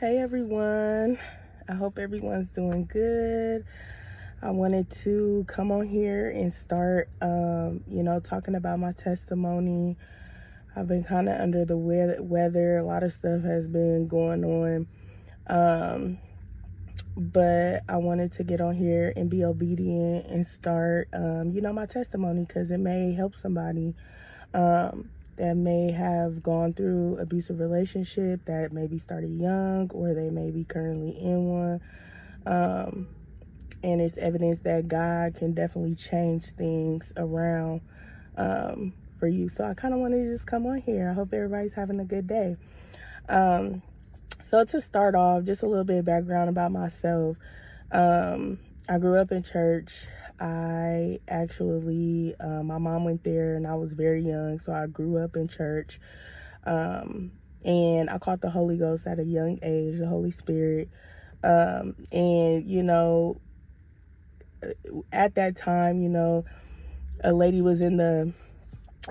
Hey everyone, I hope everyone's doing good. I wanted to come on here and start, talking about my testimony. I've been kind of under the weather. A lot of stuff has been going on. But I wanted to get on here and be obedient and start, my testimony because it may help somebody. That may have gone through abusive relationship, that maybe started young, or they may be currently in one. And it's evidence that God can definitely change things around for you. So I kind of wanted to just come on here. I hope everybody's having a good day. So to start off, just a little bit of background about myself. I grew up in church. I actually, my mom went there and I was very young, so I grew up in church. And I caught the Holy Ghost at a young age, the Holy Spirit. At that time, a lady was I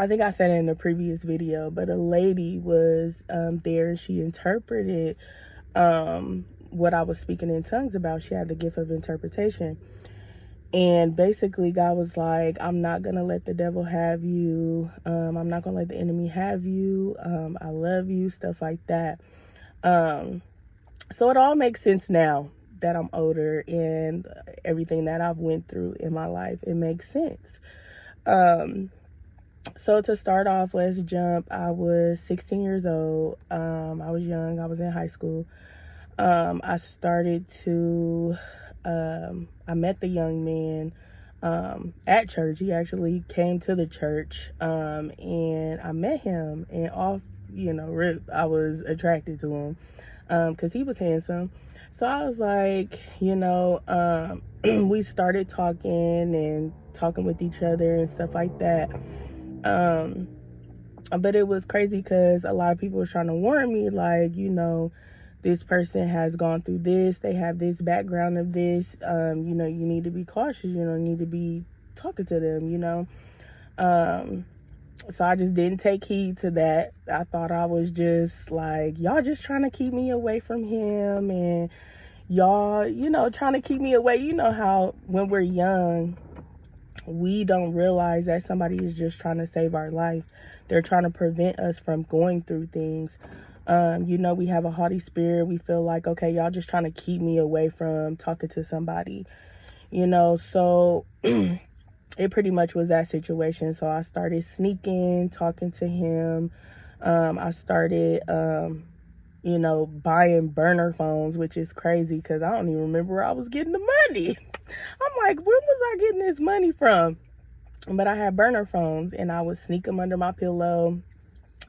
think I said it in the previous video, but a lady was there and she interpreted what I was speaking in tongues about. She had the gift of interpretation. And basically God was like, I'm not going to let the devil have you. I'm not going to let the enemy have you. I love you, stuff like that. So it all makes sense now that I'm older and everything that I've went through in my life. It makes sense. So to start off, let's jump. I was 16 years old. I was young. I was in high school. I met the young man at church. He actually came to the church, and I met him, and rip, I was attracted to him because he was handsome. So I was like, we started talking with each other and stuff like that. But it was crazy because a lot of people were trying to warn me, like, this person has gone through this, they have this background of this, you need to be cautious, you need to be talking to them, So I just didn't take heed to that. I thought I was just like, y'all just trying to keep me away from him, and y'all, trying to keep me away. You know how when we're young, we don't realize that somebody is just trying to save our life. They're trying to prevent us from going through things. We have a haughty spirit. We feel like, okay, y'all just trying to keep me away from talking to somebody, so it pretty much was that situation. So I started sneaking, talking to him. I started, buying burner phones, which is crazy because I don't even remember where I was getting the money. I'm like, when was I getting this money from? But I had burner phones and I would sneak them under my pillow,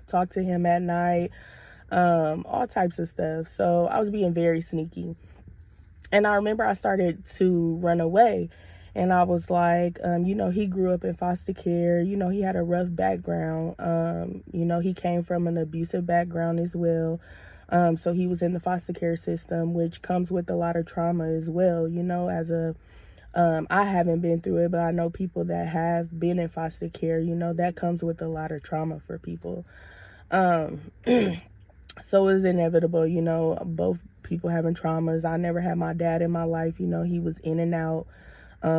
talk to him at night. All types of stuff. So I was being very sneaky. And I remember I started to run away. And I was like, he grew up in foster care. He had a rough background. He came from an abusive background as well. So he was in the foster care system, which comes with a lot of trauma as well. I haven't been through it, but I know people that have been in foster care, that comes with a lot of trauma for people. So it was inevitable, both people having traumas. I never had my dad in my life. He was in and out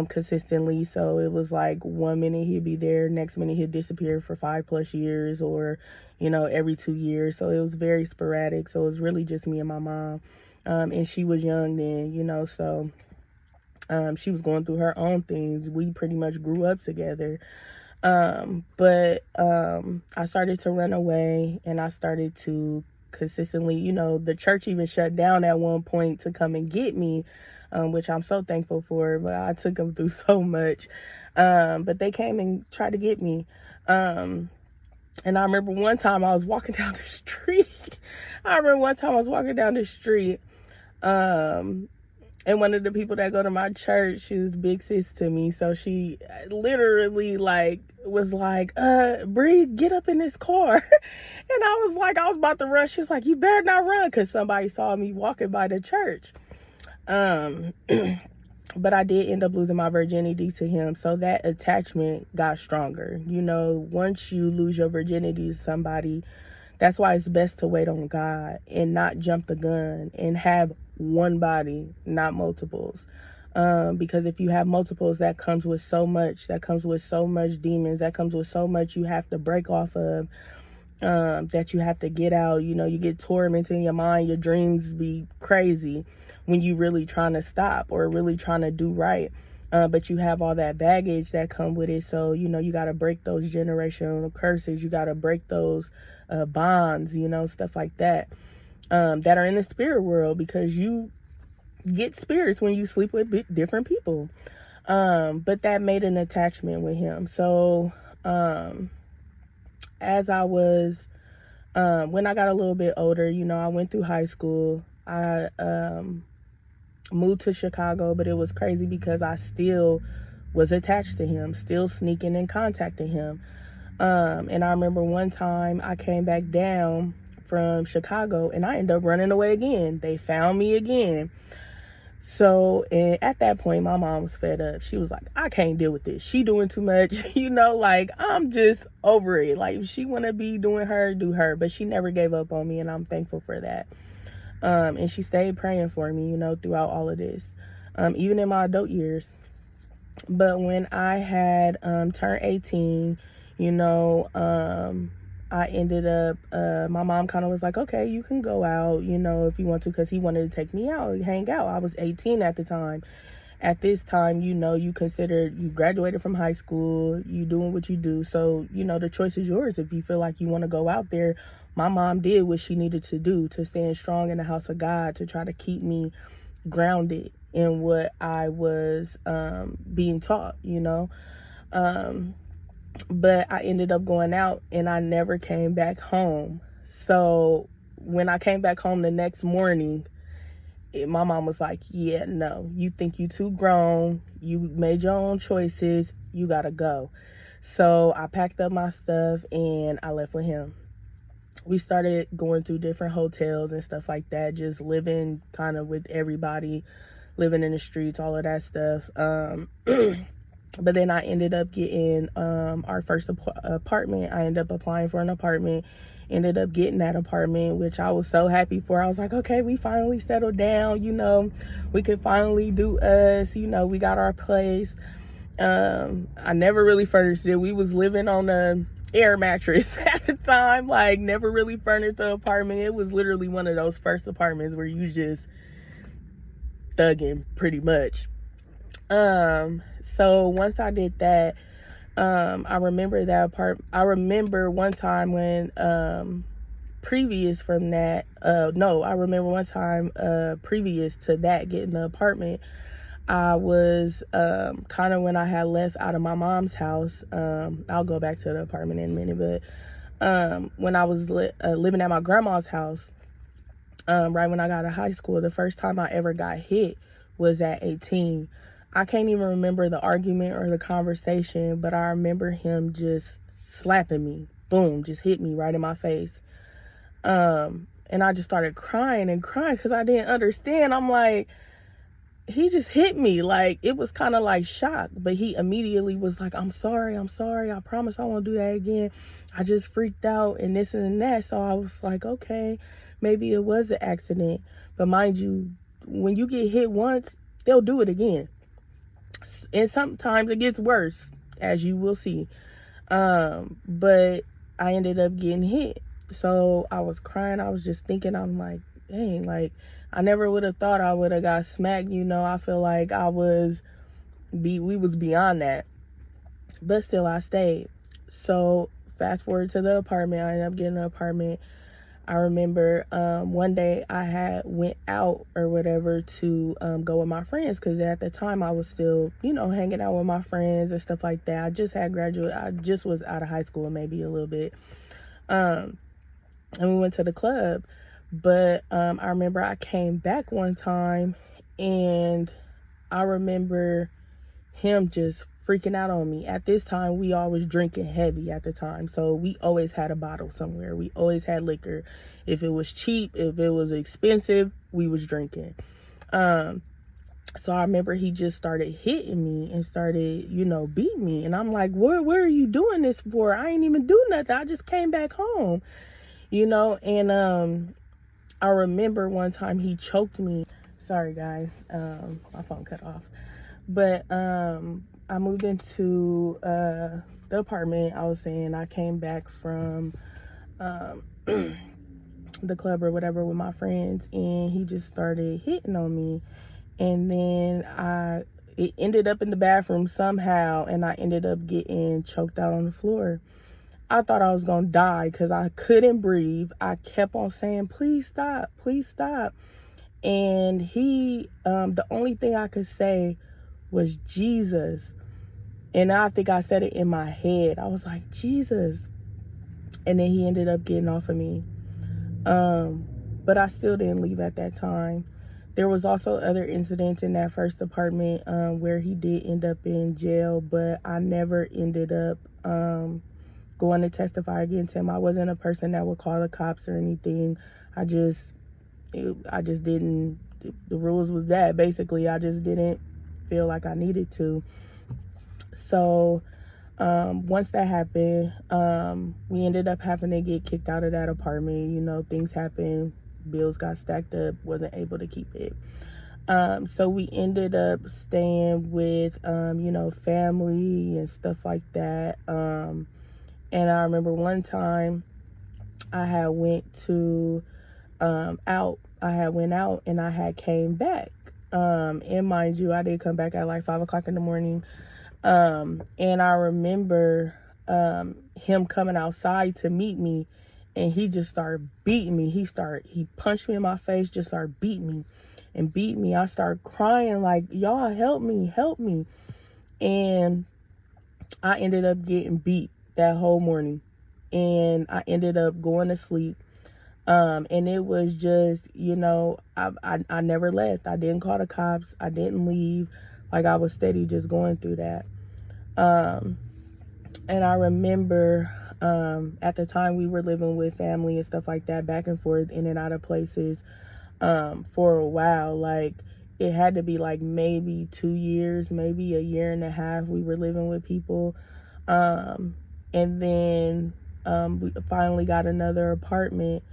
consistently. So it was like 1 minute he'd be there, next minute he'd disappear for 5+ years, or, every 2 years. So it was very sporadic. So it was really just me and my mom. And she was young then, so she was going through her own things. We pretty much grew up together. But I started to run away, and I started to consistently, the church even shut down at one point to come and get me, which I'm so thankful for, but I took them through so much. But they came and tried to get me. And I remember one time I was walking down the street. And one of the people that go to my church, she was big sis to me. So she literally was like, Bree, get up in this car. And I was about to rush. She's like, you better not run, because somebody saw me walking by the church. But I did end up losing my virginity to him. So that attachment got stronger. Once you lose your virginity to somebody, That's why it's best to wait on God and not jump the gun and have one body, not multiples. Because if you have multiples, that comes with so much. That comes with so much demons. That comes with so much you have to break off of. That you have to get out. You know, you get tormented in your mind. Your dreams be crazy when you really trying to stop or really trying to do right. But you have all that baggage that come with it. So, you know, you got to break those generational curses. You got to break those bonds, you know, stuff like that, that are in the spirit world, because you get spirits when you sleep with different people. But that made an attachment with him. So, as I was, when I got a little bit older, you know, I went through high school. I moved to Chicago, but it was crazy because I still was attached to him, still sneaking and contacting him. And I remember one time I came back down from Chicago and I ended up running away again. They found me again. So, and at that point, my mom was fed up. She was like, I can't deal with this. She doing too much, you know, like, I'm just over it. Like, if she want to be doing her, do her. But she never gave up on me, and I'm thankful for that. And she stayed praying for me, you know, throughout all of this, even in my adult years. But when I had turned 18, you know, I ended up, my mom kind of was like, okay, you can go out, you know, if you want to, because he wanted to take me out, hang out. I was 18 at the time. At this time, you know, you graduated from high school, you doing what you do. So, you know, the choice is yours. If you feel like you want to go out there, my mom did what she needed to do to stand strong in the house of God, to try to keep me grounded in what I was being taught, you know. But I ended up going out and I never came back home. So when I came back home the next morning, my mom was like, yeah, no, you think you too grown. You made your own choices. You got to go. So I packed up my stuff and I left with him. We started going through different hotels and stuff like that, just living kind of with everybody, living in the streets, all of that stuff. But then I ended up getting our first apartment. I ended up applying for an apartment, ended up getting that apartment, which I was so happy for. I was like, okay, we finally settled down, you know, we could finally do us, you know, we got our place. I never really furnished it. We was living on a air mattress at the time, like never really furnished the apartment. It was literally one of those first apartments where you just thugging pretty much. So once I did that, I remember I remember one time when, previous from that, I remember one time, previous to that, getting the apartment, I was, kind of when I had left out of my mom's house, I'll go back to the apartment in a minute, but, when I was living at my grandma's house, right when I got to high school, the first time I ever got hit was at 18. I can't even remember the argument or the conversation, but I remember him just slapping me. Boom, just hit me right in my face. And I just started crying because I didn't understand. I'm like, he just hit me. Like, it was kind of like shock, but he immediately was like, I'm sorry. I promise I won't do that again. I just freaked out and this and that. So I was like, okay, maybe it was an accident. But mind you, when you get hit once, they'll do it again. And sometimes it gets worse, as you will see. But I ended up getting hit. So I was crying. I was just thinking, I'm like, dang, like, I never would have thought I would have got smacked. You know, I feel like we was beyond that. But still, I stayed. So fast forward to the apartment. I ended up getting an apartment. I remember one day I went out or whatever to go with my friends, because at the time I was still, you know, hanging out with my friends and stuff like that. I just was out of high school, maybe a little bit. And we went to the club. But I remember I came back one time and I remember him just freaking out on me. At this time, we all was drinking heavy at the time. So we always had a bottle somewhere. We always had liquor. If it was cheap, if it was expensive, we was drinking. So I remember he just started hitting me and started, you know, beating me. And I'm like, what are you doing this for? I ain't even do nothing. I just came back home. And I remember one time he choked me. Sorry guys, my phone cut off. But I moved into the apartment. I was saying I came back from the club or whatever with my friends, and he just started hitting on me. And then it ended up in the bathroom somehow, and I ended up getting choked out on the floor. I thought I was gonna die because I couldn't breathe. I kept on saying, please stop, please stop. And the only thing I could say was Jesus. And I think I said it in my head. I was like, Jesus. And then he ended up getting off of me. But I still didn't leave at that time. There was also other incidents in that first apartment where he did end up in jail, but I never ended up going to testify against him. I wasn't a person that would call the cops or anything. I just didn't. The rules was that basically I just didn't feel like I needed to. So once that happened, we ended up having to get kicked out of that apartment. Things happened, bills got stacked up, wasn't able to keep it. So we ended up staying with family and stuff like that. And I remember one time I had went out. I had went out and I had came back. And mind you, I did come back at like 5 o'clock in the morning. And I remember him coming outside to meet me, and he just started beating me. He punched me in my face, just started beating me and beat me. I started crying like, y'all help me, help me. And I ended up getting beat that whole morning, and I ended up going to sleep. And it was just, I never left. I didn't call the cops. I didn't leave. Like, I was steady just going through that. And I remember at the time we were living with family and stuff like that, back and forth, in and out of places for a while. Like, it had to be like maybe 2 years, maybe a year and a half we were living with people. And then we finally got another apartment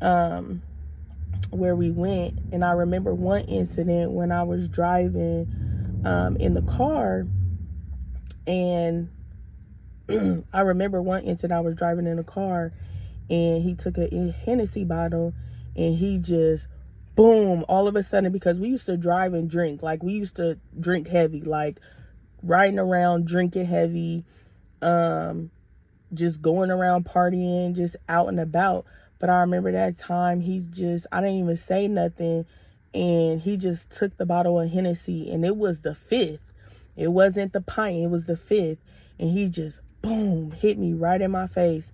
where we went. And I remember one incident when I was driving in the car, and I remember one incident I was driving in a car, and he took a Hennessy bottle, and he just, boom, all of a sudden, because we used to drive and drink. Like, we used to drink heavy, like riding around, drinking heavy, just going around partying, just out and about. But I remember that time I didn't even say nothing, and he just took the bottle of Hennessy, and it was the fifth. It wasn't the pint, it was the fifth. And he just, boom, hit me right in my face.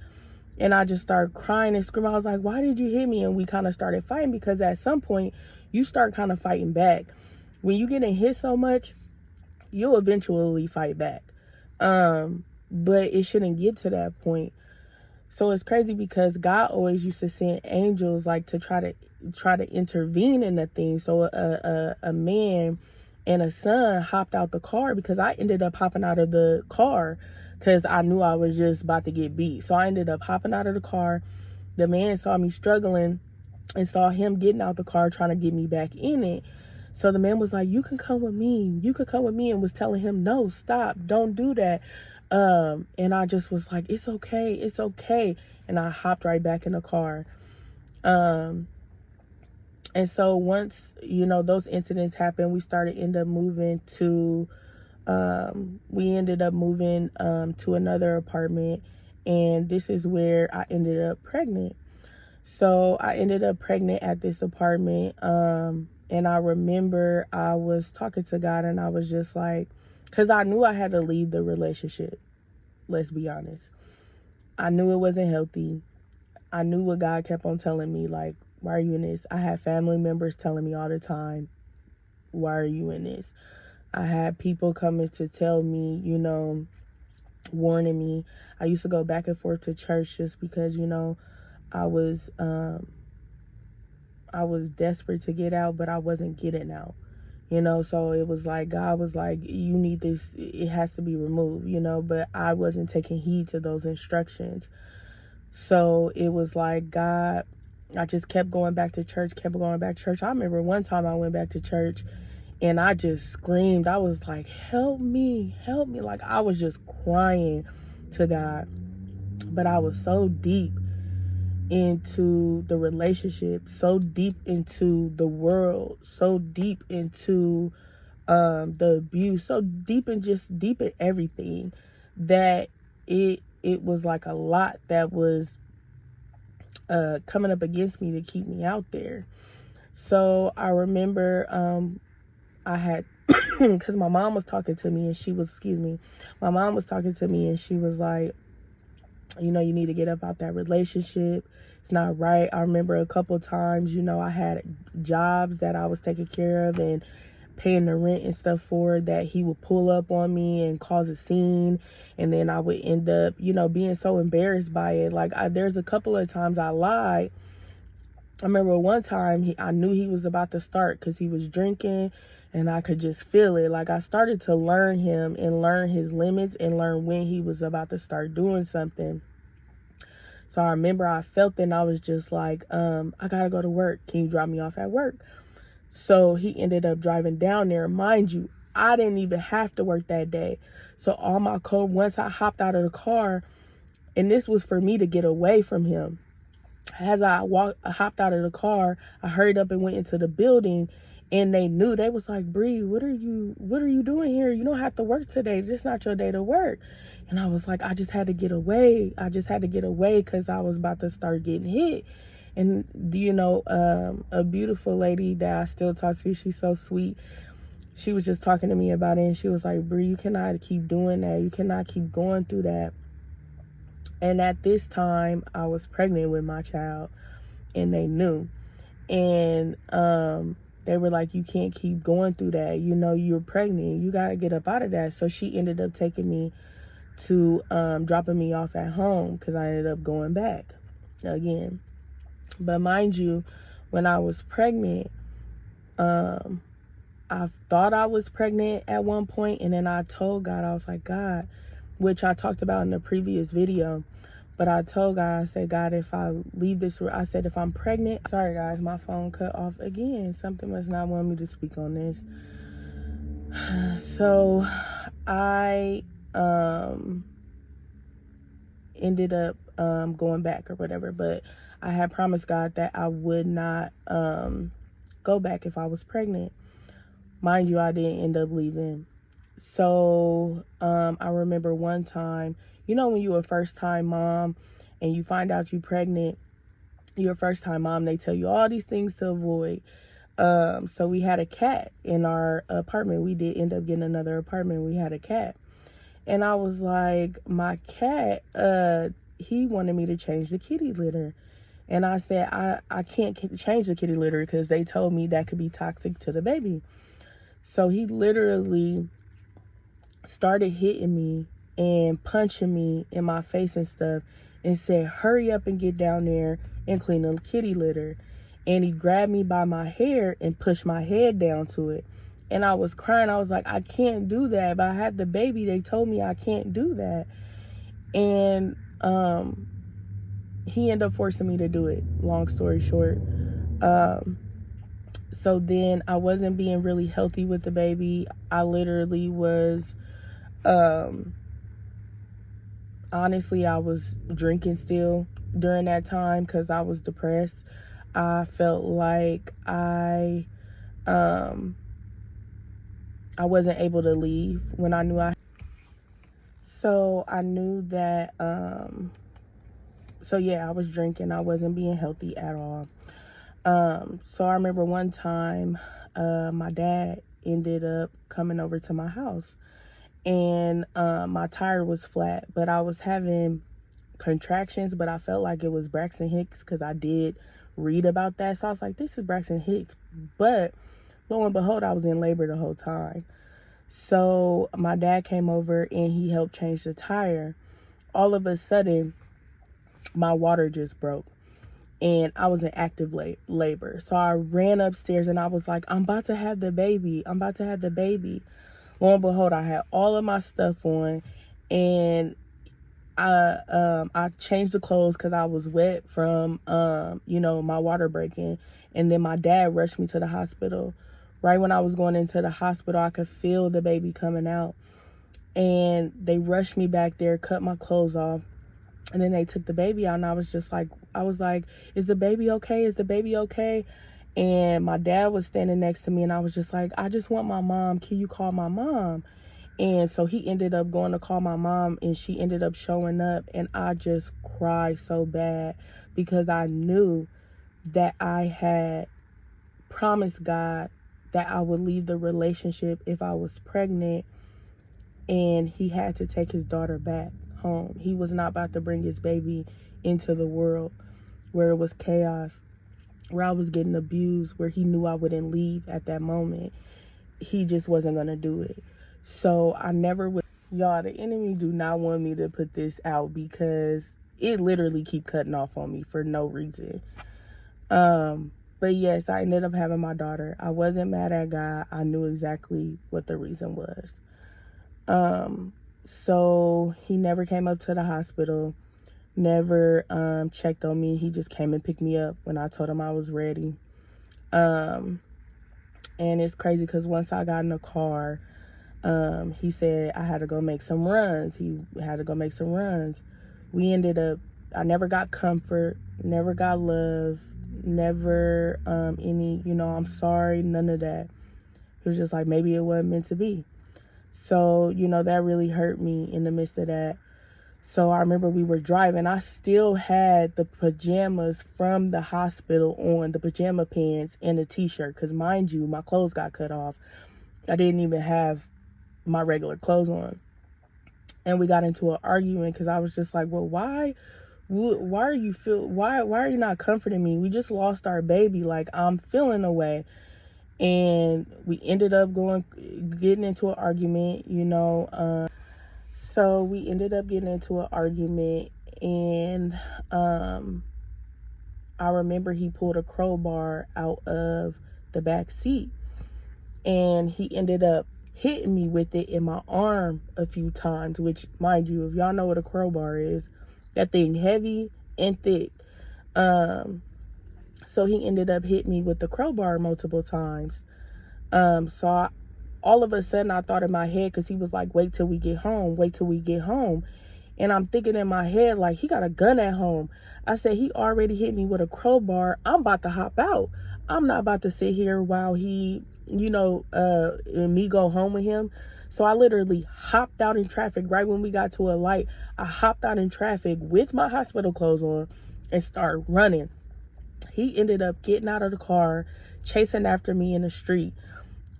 And I just started crying and screaming. I was like, why did you hit me? And we kind of started fighting, because at some point, you start kind of fighting back. When you get hit so much, you'll eventually fight back. But it shouldn't get to that point. So it's crazy, because God always used to send angels, like, to try to intervene in the thing. So a man and a son hopped out the car, because I ended up hopping out of the car because I knew I was just about to get beat. So I ended up hopping out of the car. The man saw me struggling and saw him getting out the car trying to get me back in it. So the man was like, you can come with me. You could come with me, and was telling him, no, stop, don't do that. And I just was like, it's okay, it's okay. And I hopped right back in the car. And so once, those incidents happened, we ended up moving to another apartment. And this is where I ended up pregnant. So I ended up pregnant at this apartment. And I remember I was talking to God, and I was just like, because I knew I had to leave the relationship. Let's be honest. I knew it wasn't healthy. I knew what God kept on telling me, like, why are you in this? I had family members telling me all the time, why are you in this? I had people coming to tell me, warning me. I used to go back and forth to church just because, I was desperate to get out, but I wasn't getting out. So it was like, God was like, you need this, it has to be removed, but I wasn't taking heed to those instructions. So it was like, God, I just kept going back to church, kept going back to church. I remember one time I went back to church and I just screamed. I was like, help me, help me. Like, I was just crying to God. But I was so deep into the relationship, so deep into the world, so deep into the abuse, so deep in everything, that it was like a lot that was coming up against me to keep me out there. So I remember I had because my mom was talking to me and she was, my mom was talking to me and she was like, you know, you need to get up out that relationship. It's not right. I remember a couple of times, you know, I had jobs that I was taking care of and paying the rent and stuff for, that he would pull up on me and cause a scene. And then I would end up, you know, being so embarrassed by it. Like, there's a couple of times I lied. I remember one time I knew he was about to start because he was drinking and I could just feel it. Like, I started to learn him and learn his limits and learn when he was about to start doing something. So I remember I felt it and I was just like, I gotta go to work. Can you drop me off at work? So he ended up driving down there. Mind you, I didn't even have to work that day. So all my once I hopped out of the car, and this was for me to get away from him. As I hopped out of the car, I hurried up and went into the building, and they knew. They was like, Bree, what are you doing here? You don't have to work today. This is not your day to work. And I was like, I just had to get away. I just had to get away because I was about to start getting hit. And you know, a beautiful lady that I still talk to, she's so sweet. She was just talking to me about it, and she was like, Bree, you cannot keep doing that. You cannot keep going through that. And at this time, I was pregnant with my child, and they knew. And they were like, you can't keep going through that. You know, you're pregnant. You got to get up out of that. So she ended up taking me to dropping me off at home because I ended up going back again. But mind you, when I was pregnant, I thought I was pregnant at one point, and then I told God, I was like, God, which I talked about in the previous video, but I told God, I said, God, if I leave this, I said, if I'm pregnant, sorry guys, my phone cut off again. Something must not want me to speak on this. So I ended up going back or whatever, but I had promised God that I would not go back if I was pregnant. Mind you, I didn't end up leaving. So I remember one time, you know, when you're a first-time mom and you find out you're pregnant, you're a first-time mom, they tell you all these things to avoid. So we had a cat in our apartment. We did end up getting another apartment. We had a cat. And I was like, my cat, he wanted me to change the kitty litter. And I said, I can't change the kitty litter because they told me that could be toxic to the baby. So he literally started hitting me and punching me in my face and stuff and said, hurry up and get down there and clean the kitty litter. And he grabbed me by my hair and pushed my head down to it. And I was crying. I was like, I can't do that. But I had the baby. They told me I can't do that. And he ended up forcing me to do it, long story short. So then I wasn't being really healthy with the baby. I literally was, honestly, I was drinking still during that time because I was depressed. I felt like I wasn't able to leave when I knew so I knew that, so yeah, I was drinking. I wasn't being healthy at all. So I remember one time, my dad ended up coming over to my house, and my tire was flat, but I was having contractions, but I felt like it was Braxton Hicks because I did read about that. So I was like, this is Braxton Hicks. But lo and behold, I was in labor the whole time. So my dad came over and he helped change the tire. All of a sudden, my water just broke. And I was in active labor. So I ran upstairs and I was like, I'm about to have the baby. I'm about to have the baby. Lo and behold, I had all of my stuff on. And I changed the clothes because I was wet from my water breaking, and then my dad rushed me to the hospital. Right when I was going into the hospital, I could feel the baby coming out, and they rushed me back there, cut my clothes off, and then they took the baby out, and I was like, is the baby okay? Is the baby okay? And my dad was standing next to me, and I was just like, I just want my mom. Can you call my mom? And so he ended up going to call my mom, and she ended up showing up, and I just cried so bad because I knew that I had promised God that I would leave the relationship if I was pregnant, and he had to take his daughter back home. He was not about to bring his baby into the world where it was chaos, where I was getting abused, where he knew I wouldn't leave at that moment. He just wasn't going to do it. So I never would. Y'all, the enemy do not want me to put this out because it literally keep cutting off on me for no reason. But yes, I ended up having my daughter. I wasn't mad at God. I knew exactly what the reason was. So he never came up to the hospital, never checked on me. He just came and picked me up when I told him I was ready. And it's crazy because once I got in the car, he said I had to go make some runs. We ended up, I never got comfort, never got love, never any, I'm sorry, none of that. It was just like, maybe it wasn't meant to be. So, that really hurt me in the midst of that. So I remember we were driving. I still had the pajamas from the hospital on, the pajama pants and a t-shirt. Because mind you, my clothes got cut off. I didn't even have my regular clothes on. And we got into an argument because I was just like, well, why are you not comforting me? We just lost our baby. Like, I'm feeling away. And we ended up getting into an argument, so we ended up getting into an argument, and I remember he pulled a crowbar out of the back seat, and he ended up hitting me with it in my arm a few times, which, mind you, if y'all know what a crowbar is, that thing heavy and thick. So he ended up hitting me with the crowbar multiple times. All of a sudden I thought in my head, because he was like, wait till we get home. And I'm thinking in my head, like, he got a gun at home. I said, he already hit me with a crowbar. I'm about to hop out. I'm not about to sit here while he, and me go home with him. So I literally hopped out in traffic right when we got to a light. I hopped out in traffic with my hospital clothes on and started running. He ended up getting out of the car, chasing after me in the street.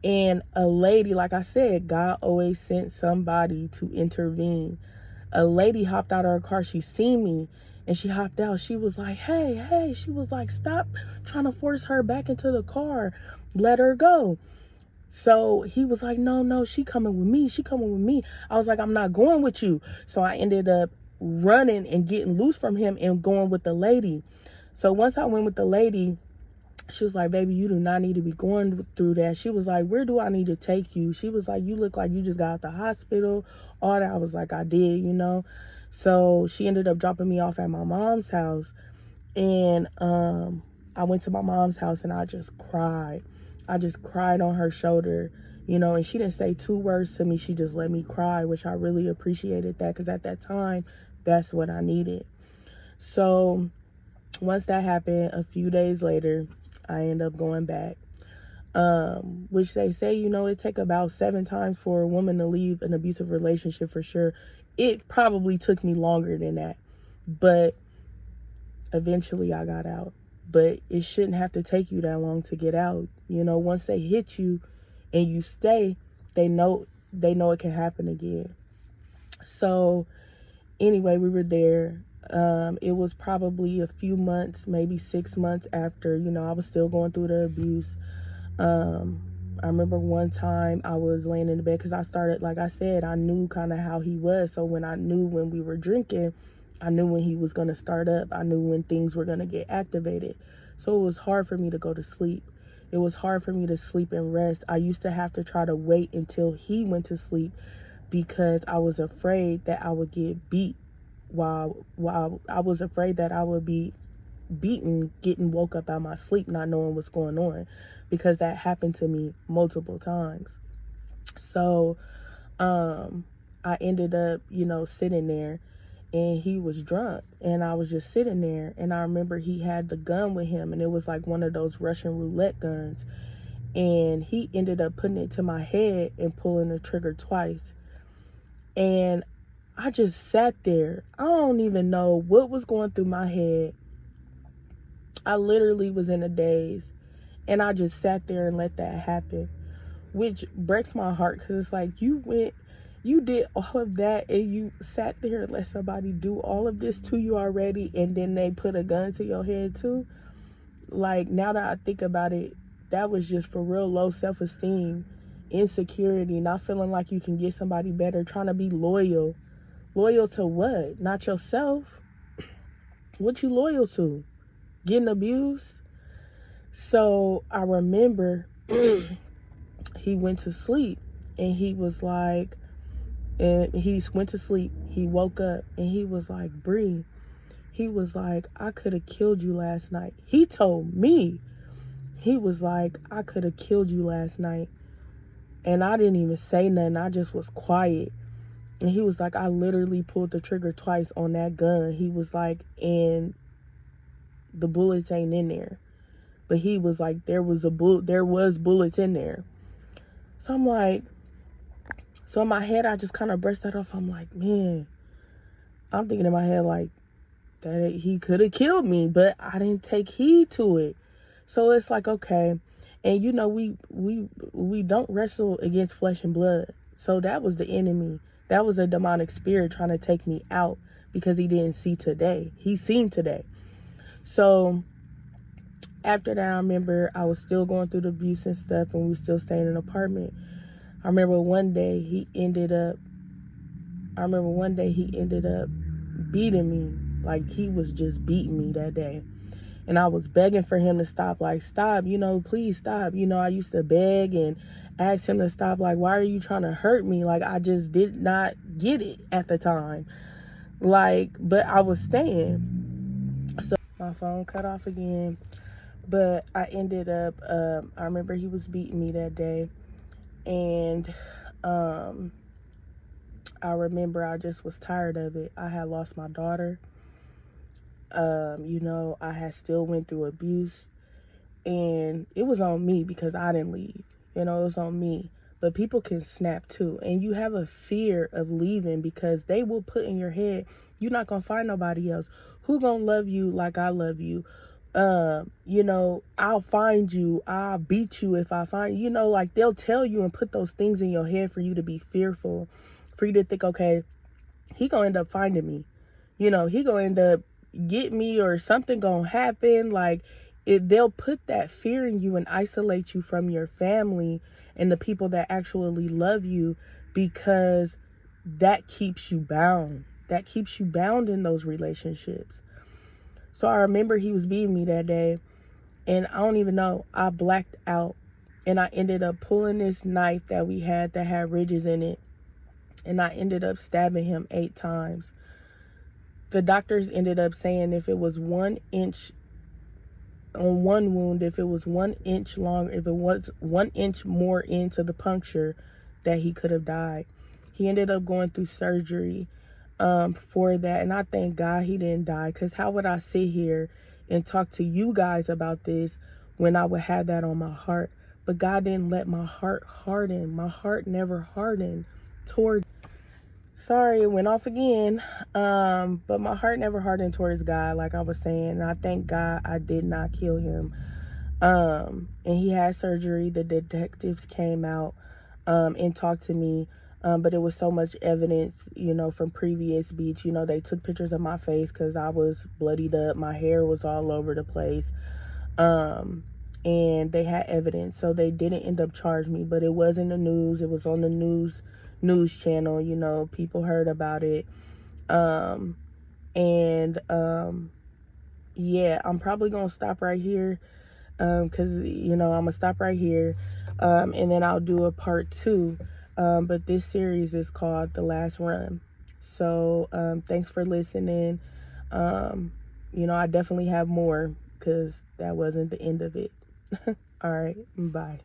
And a lady, like I said, God always sent somebody to intervene. A lady hopped out of her car. She seen me and she hopped out. She was like, hey. She was like, stop trying to force her back into the car. Let her go. So he was like, no, she coming with me. I was like, I'm not going with you. So I ended up running and getting loose from him and going with the lady. So once I went with the lady, she was like, baby, you do not need to be going through that. She was like, where do I need to take you? She was like, you look like you just got out the hospital. All that. I was like, I did, So she ended up dropping me off at my mom's house. And I went to my mom's house and I just cried. I just cried on her shoulder, and she didn't say 2 words to me. She just let me cry, which I really appreciated that, because at that time, that's what I needed. So once that happened, a few days later, I ended up going back, which they say, it take about 7 times for a woman to leave an abusive relationship for sure. It probably took me longer than that, but eventually I got out. But it shouldn't have to take you that long to get out. Once they hit you and you stay, they know it can happen again. So anyway, we were there. It was probably a few months, maybe 6 months after, I was still going through the abuse. I remember one time I was laying in the bed because I started, like I said, I knew kind of how he was. So when we were drinking, I knew when he was going to start up. I knew when things were going to get activated. So it was hard for me to go to sleep. It was hard for me to sleep and rest. I used to have to try to wait until he went to sleep because I was afraid that I would get beat while I was afraid that I would be beaten, getting woke up out my sleep, not knowing what's going on, because that happened to me multiple times. So I ended up, sitting there, and he was drunk, and I was just sitting there, and I remember he had the gun with him, and it was like one of those Russian roulette guns, and he ended up putting it to my head and pulling the trigger twice. And I just sat there. I don't even know what was going through my head. I literally was in a daze, and I just sat there and let that happen, which breaks my heart, because it's like, you did all of that, and you sat there and let somebody do all of this to you already, and then they put a gun to your head too. Like, now that I think about it, that was just for real low self-esteem, insecurity, not feeling like you can get somebody better, trying to be loyal. Loyal to what? Not yourself. What you loyal to? Getting abused? So I remember he went to sleep, and he was like, and he went to sleep, he woke up, and he was like, Bree, he was like, I could have killed you last night. He told me, he was like, I could have killed you last night. And I didn't even say nothing. I just was quiet. And he was like, I literally pulled the trigger twice on that gun. He was like, and the bullets ain't in there. But he was like, there was bullets in there. So I'm like, so in my head, I just kind of brushed that off. I'm like, man, I'm thinking in my head, like, that he could have killed me, but I didn't take heed to it. So it's like, okay. And we don't wrestle against flesh and blood. So that was the enemy. That was a demonic spirit trying to take me out, because he didn't see today. He seen today. So after that, I remember I was still going through the abuse and stuff, and we were still staying in an apartment. I remember one day he ended up beating me. Like, he was just beating me that day. And I was begging for him to stop. Like, stop, please stop. I used to beg and ask him to stop. Like, why are you trying to hurt me? Like, I just did not get it at the time. Like, but I was staying. So my phone cut off again. But I ended up, I remember he was beating me that day. And I remember I just was tired of it. I had lost my daughter. I had still went through abuse, and it was on me because I didn't leave. It was on me. But people can snap too, and you have a fear of leaving because they will put in your head, you're not gonna find nobody else. Who gonna love you like I love you? I'll find you. I'll beat you if I find you. Like, they'll tell you and put those things in your head for you to be fearful, for you to think, okay, he gonna end up finding me. He gonna end up get me, or something gonna happen. Like, they'll put that fear in you and isolate you from your family and the people that actually love you, because that keeps you bound. That keeps you bound in those relationships. So I remember he was beating me that day, and I don't even know, I blacked out, and I ended up pulling this knife that we had that had ridges in it, and I ended up stabbing him 8 times. The doctors ended up saying if it was 1 inch on one wound, if it was 1 inch long, if it was 1 inch more into the puncture, that he could have died. He ended up going through surgery for that, and I thank God he didn't die, because how would I sit here and talk to you guys about this when I would have that on my heart? But God didn't let my heart harden. My heart never hardened towards, sorry, it went off again. But my heart never hardened towards God, like I was saying. And I thank God I did not kill him. And he had surgery. The detectives came out and talked to me. But it was so much evidence, from previous beats. They took pictures of my face because I was bloodied up. My hair was all over the place. And they had evidence. So they didn't end up charging me. But it was in the news. It was on the news channel. People heard about it. Yeah, I'm probably going to stop right here. Because, I'm going to stop right here. And then I'll do a part 2. But this series is called The Last Run. So thanks for listening. Um, I definitely have more because that wasn't the end of it. All right, bye.